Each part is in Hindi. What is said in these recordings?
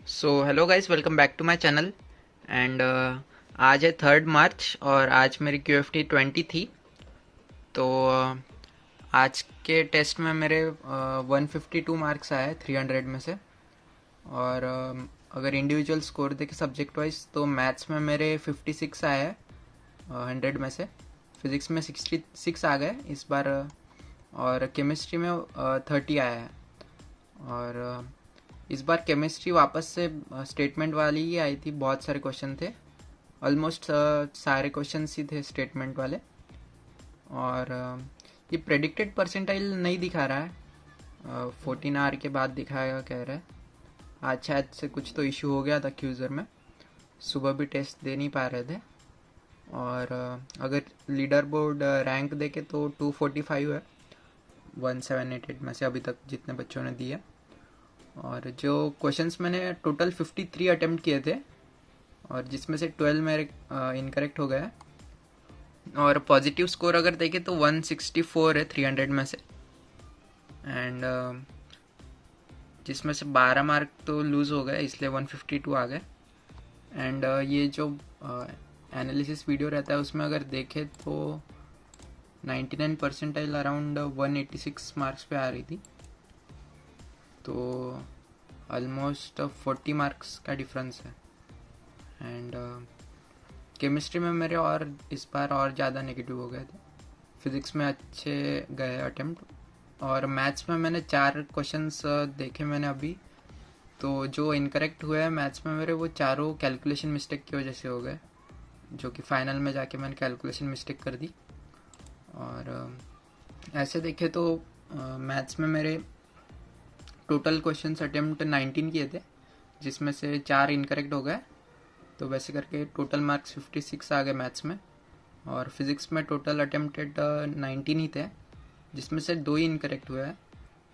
So hello guys, welcome back to my channel. And आज है 3 मार्च और आज मेरी QFT 20 थी। तो आज के टेस्ट में मेरे 152 मार्क्स आए 300 में से। और अगर इंडिविजुअल स्कोर देखे सब्जेक्ट वाइज तो मैथ्स में मेरे 56 आए हैं 100 में से। फिज़िक्स में 66 आ गए इस बार। और केमिस्ट्री में 30 आया है। और इस बार केमिस्ट्री वापस से स्टेटमेंट वाली ही आई थी। बहुत सारे क्वेश्चन थे, ऑलमोस्ट सारे क्वेश्चन ही थे स्टेटमेंट वाले। और ये प्रेडिक्टेड परसेंटाइल नहीं दिखा रहा है, 14 आवर के बाद दिखाएगा कह रहा है। आज शायद से कुछ तो इशू हो गया था क्यूज़र में, सुबह भी टेस्ट दे नहीं पा रहे थे। और अगर लीडर बोर्ड रैंक देखे तो 245 है 1788 में से अभी तक जितने बच्चों ने दिया। और जो क्वेश्चंस मैंने टोटल 53 अटेम्प्ट किए थे और जिसमें से 12 मेरे इनकरेक्ट हो गए। और पॉजिटिव स्कोर अगर देखें तो 164 है 300 में से। एंड जिसमें से 12 मार्क तो लूज़ हो गए, इसलिए 152 आ गए। एंड ये जो एनालिसिस वीडियो रहता है उसमें अगर देखें तो 99 परसेंटाइल अराउंड 186 मार्क्स पे आ रही थी। तो ऑलमोस्ट 40 मार्क्स का डिफरेंस है। एंड केमिस्ट्री में मेरे और इस बार और ज़्यादा नेगेटिव हो गए थे। फिज़िक्स में अच्छे गए अटेम्प्ट। और मैथ्स में मैंने 4 क्वेश्चंस देखे मैंने अभी, तो जो इनकरेक्ट हुए हैं मैथ्स में मेरे वो चारों कैलकुलेशन मिस्टेक की वजह से हो गए, जो कि फाइनल में जाके मैंने कैलकुलेशन मिस्टेक कर दी। और ऐसे देखे तो मैथ्स में मेरे टोटल क्वेश्चंस अटेम्प्ट 19 किए थे, जिसमें से 4 इनकरेक्ट हो गए। तो वैसे करके टोटल मार्क्स 56 आ गए मैथ्स में। और फिज़िक्स में टोटल अटेम्प्टेड 19 ही थे, जिसमें से 2 ही इनकरेक्ट हुए हैं,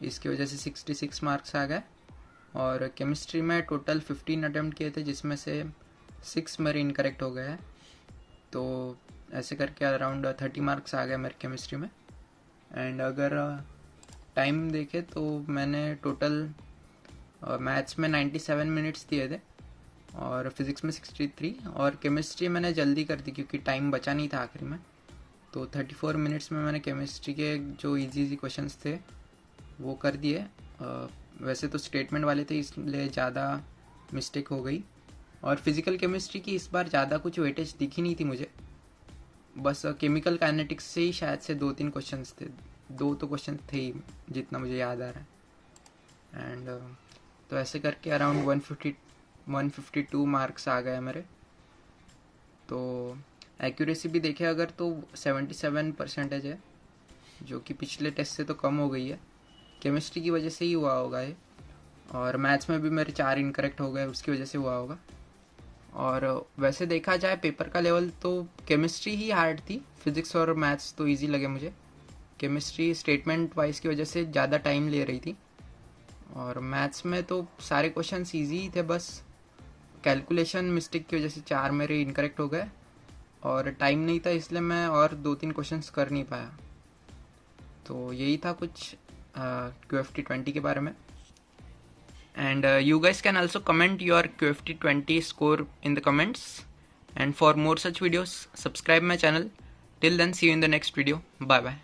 इसकी वजह से 66 मार्क्स आ गए। और केमिस्ट्री में टोटल 15 अटेम्प्ट किए थे, जिसमें से 6 मेरे इनकरेक्ट हो गए हैं। तो ऐसे करके अराउंड 30 मार्क्स आ गए मेरे केमिस्ट्री में। एंड अगर टाइम देखे तो मैंने टोटल मैथ्स में 97 मिनट्स दिए थे और फिज़िक्स में 63। और केमिस्ट्री मैंने जल्दी कर दी क्योंकि टाइम बचा नहीं था आखिरी में। तो 34 मिनट्स में मैंने केमिस्ट्री के जो इजी क्वेश्चंस थे वो कर दिए। वैसे तो स्टेटमेंट वाले थे इसलिए ज़्यादा मिस्टेक हो गई। और फिज़िकल केमिस्ट्री की इस बार ज़्यादा कुछ वेटेज दिखी नहीं थी मुझे, बस केमिकल काइनेटिक्स से ही शायद से 2-3 क्वेश्चंस थे। 2 तो क्वेश्चन थे ही जितना मुझे याद आ रहा है। एंड तो ऐसे करके अराउंड 152 मार्क्स आ गए मेरे। तो एक्यूरेसी भी देखे अगर तो 77% है, जो कि पिछले टेस्ट से तो कम हो गई है। केमिस्ट्री की वजह से ही हुआ होगा ये। और मैथ्स में भी मेरे 4 इनकरेक्ट हो गए, उसकी वजह से हुआ होगा। और वैसे देखा जाए पेपर का लेवल तो केमिस्ट्री ही हार्ड थी, फिज़िक्स और मैथ्स तो इजी लगे मुझे। केमिस्ट्री स्टेटमेंट वाइज की वजह से ज़्यादा टाइम ले रही थी। और मैथ्स में तो सारे क्वेश्चन ईजी ही थे, बस कैलकुलेशन मिस्टेक की वजह से 4 मेरे इनकरेक्ट हो गए। और टाइम नहीं था इसलिए मैं और 2-3 क्वेश्चंस कर नहीं पाया। तो यही था कुछ QFT 20 के बारे में। And you guys can also comment your QFT 20 score in the comments. And for more such videos, subscribe my channel. Till then, see you in the next video. Bye bye.